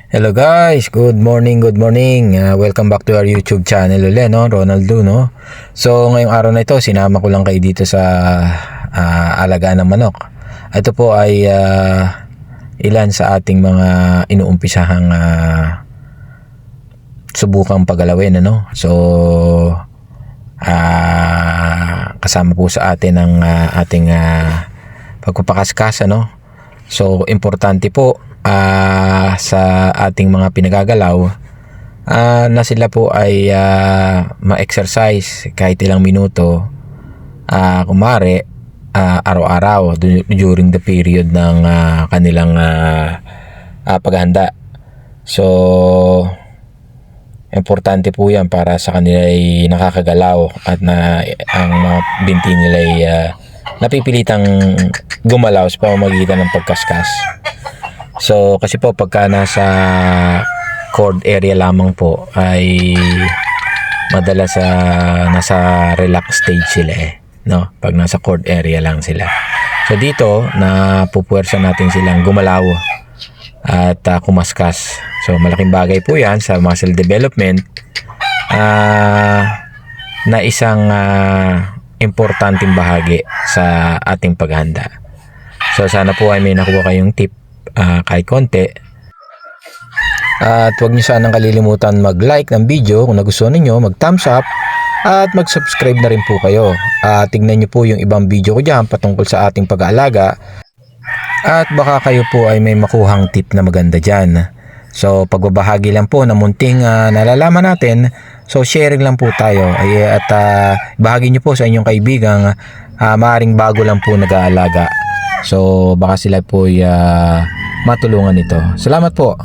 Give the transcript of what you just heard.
Hello guys, good morning, good morning. Welcome back to our YouTube channel ulit, no? Ronaldo, no? So, ngayong araw na ito, sinama ko lang kayo dito sa alagaan ng manok. Ito po ay ilan sa ating mga inuumpisahang subukang paggalawin, ano? So, kasama po sa atin ang ating pagpapakaskas, ano? So, importante po sa ating mga pinagagalaw na sila po ay ma-exercise kahit ilang minuto, kumare araw-araw during the period ng kanilang paghahanda. So, importante po yan para sa kanila ay nakakagalaw at ang mga binti nila ay napipilitang gumalaw sa pamamagitan ng pagkaskas. So, kasi po pagka nasa cord area lamang po ay madalas nasa relax stage sila no? Pag nasa cord area lang sila. So, dito na pupuwersa natin silang gumalaw at kumaskas. So, malaking bagay po yan sa muscle development na isang importanteng bahagi sa ating paghanda. So, sana po ay may nakuha kayong tip kahit konti. At huwag niyo sanang kalilimutan mag-like ng video kung nagustuhan niyo, mag-thumbs up at mag-subscribe na rin po kayo. Tingnan niyo po yung ibang video ko dyan patungkol sa ating pag-aalaga at baka kayo po ay may makuhang tip na maganda dyan. So, pagbabahagi lang po ng munting nalalaman natin. So, sharing lang po tayo at bahagi niyo po sa inyong kaibigang maaaring bago lang po nag-aalaga. So, baka sila po ay matulungan nito. Salamat po.